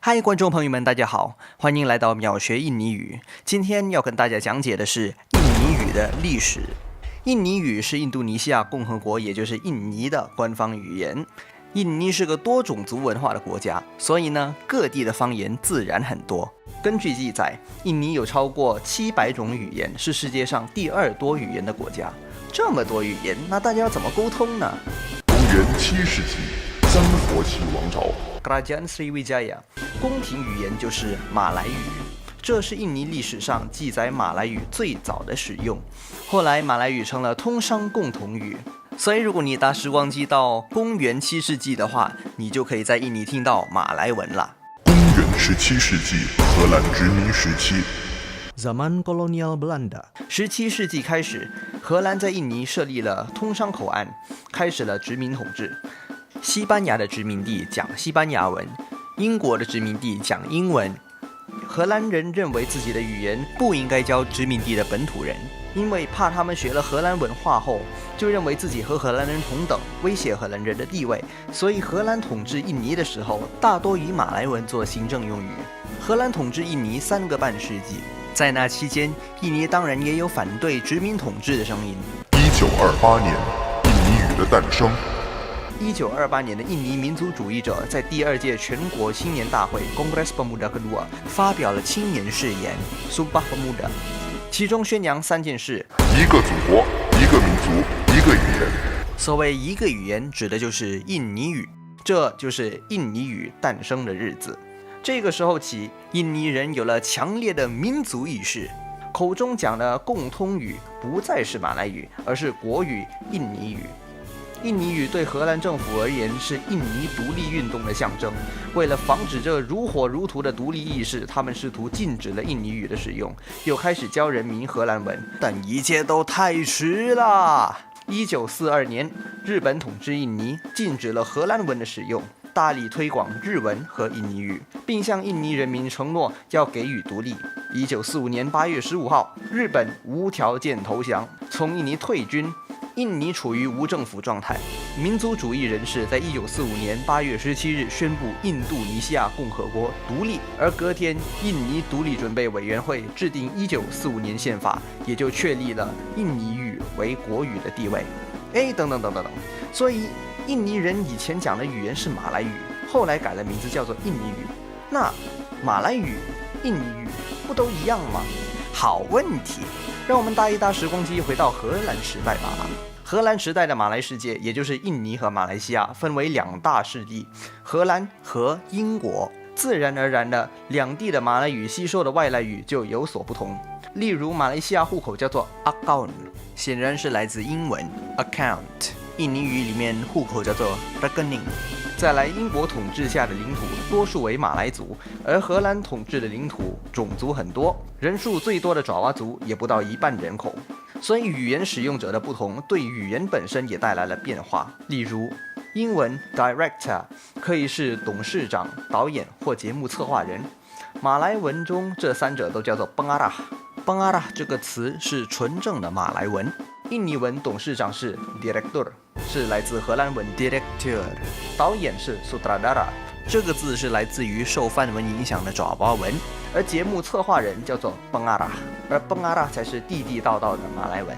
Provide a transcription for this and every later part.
嗨，观众朋友们，大家好，欢迎来到秒学印尼语。今天要跟大家讲解的是印尼语的历史。印尼语是印度尼西亚共和国，也就是印尼的官方语言。印尼是个多种族文化的国家，所以呢，各地的方言自然很多。根据记载，印尼有超过700种语言，是世界上第2多语言的国家。这么多语言，那大家要怎么沟通呢？公元7世纪，三佛齐王朝。Kerajaan Sriwijaya， 宫廷语言就是马来语，这是印尼历史上记载马来语最早的使用。后来马来语成了通商共同语，所以如果你搭时光机到公元7世纪的话，你就可以在印尼听到马来文了。公元17世纪，荷兰殖民时期。Zaman Kolonial Belanda， 17世纪开始，荷兰在印尼设立了通商口岸，开始了殖民统治。西班牙的殖民地讲西班牙文，英国的殖民地讲英文。荷兰人认为自己的语言不应该教殖民地的本土人，因为怕他们学了荷兰文化后，就认为自己和荷兰人同等，威胁荷兰人的地位。所以荷兰统治印尼的时候，大多以马来文做行政用语。荷兰统治印尼3个半世纪，在那期间，印尼当然也有反对殖民统治的声音。1928年，印尼语的诞生。1928年的印尼民族主义者在第2届全国青年大会 Kongres Pemuda Kedua 发表了青年誓言 Sumpah Pemuda， 其中宣扬3件事：一个祖国，一个民族，一个语言。所谓一个语言，指的就是印尼语，这就是印尼语诞生的日子。这个时候起，印尼人有了强烈的民族意识，口中讲的共通语不再是马来语，而是国语印尼语。印尼语对荷兰政府而言是印尼独立运动的象征。为了防止这如火如荼的独立意识，他们试图禁止了印尼语的使用，又开始教人民荷兰文，但一切都太迟了。1942年，日本统治印尼，禁止了荷兰文的使用，大力推广日文和印尼语，并向印尼人民承诺要给予独立。1945年8月15号，日本无条件投降，从印尼退军。印尼处于无政府状态，民族主义人士在1945年8月17日宣布印度尼西亚共和国独立，而隔天，印尼独立准备委员会制定1945年宪法，也就确立了印尼语为国语的地位。等等，所以印尼人以前讲的语言是马来语，后来改了名字叫做印尼语。那马来语、印尼语不都一样吗？好问题，让我们搭一搭时光机回到荷兰时代吧。荷兰时代的马来世界，也就是印尼和马来西亚，分为2大势力，荷兰和英国。自然而然的，两地的马来语吸收的外来语就有所不同。例如，马来西亚户口叫做 account， 显然是来自英文 account。印尼语里面户口叫做 rekening。再来，英国统治下的领土多数为马来族，而荷兰统治的领土种族很多，人数最多的爪哇族也不到1半人口。所以语言使用者的不同，对语言本身也带来了变化。例如，英文 director 可以是董事长、导演或节目策划人。马来文中这3者都叫做 pengarah。pengarah 这个词是纯正的马来文。印尼文董事长是 director， 是来自荷兰文 directeur。导演是 sutradara， 这个字是来自于受梵文影响的爪哇文。而节目策划人叫做 pengarah， 而 pengarah 才是地地道道的马来文。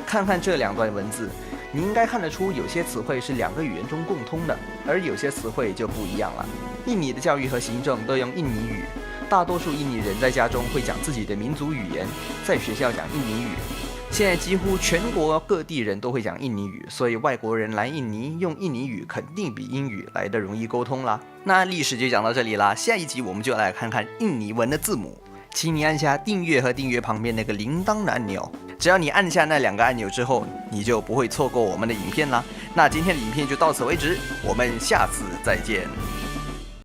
看看这2段文字，你应该看得出有些词汇是2个语言中共通的，而有些词汇就不一样了。印尼的教育和行政都用印尼语，大多数印尼人在家中会讲自己的民族语言，在学校讲印尼语。现在几乎全国各地人都会讲印尼语，所以外国人来印尼用印尼语肯定比英语来得容易沟通啦。那历史就讲到这里啦，下一集我们就来看看印尼文的字母。请你按下订阅和订阅旁边那个铃铛的按钮，只要你按下那2个按钮之后，你就不会错过我们的影片啦。那今天的影片就到此为止，我们下次再见。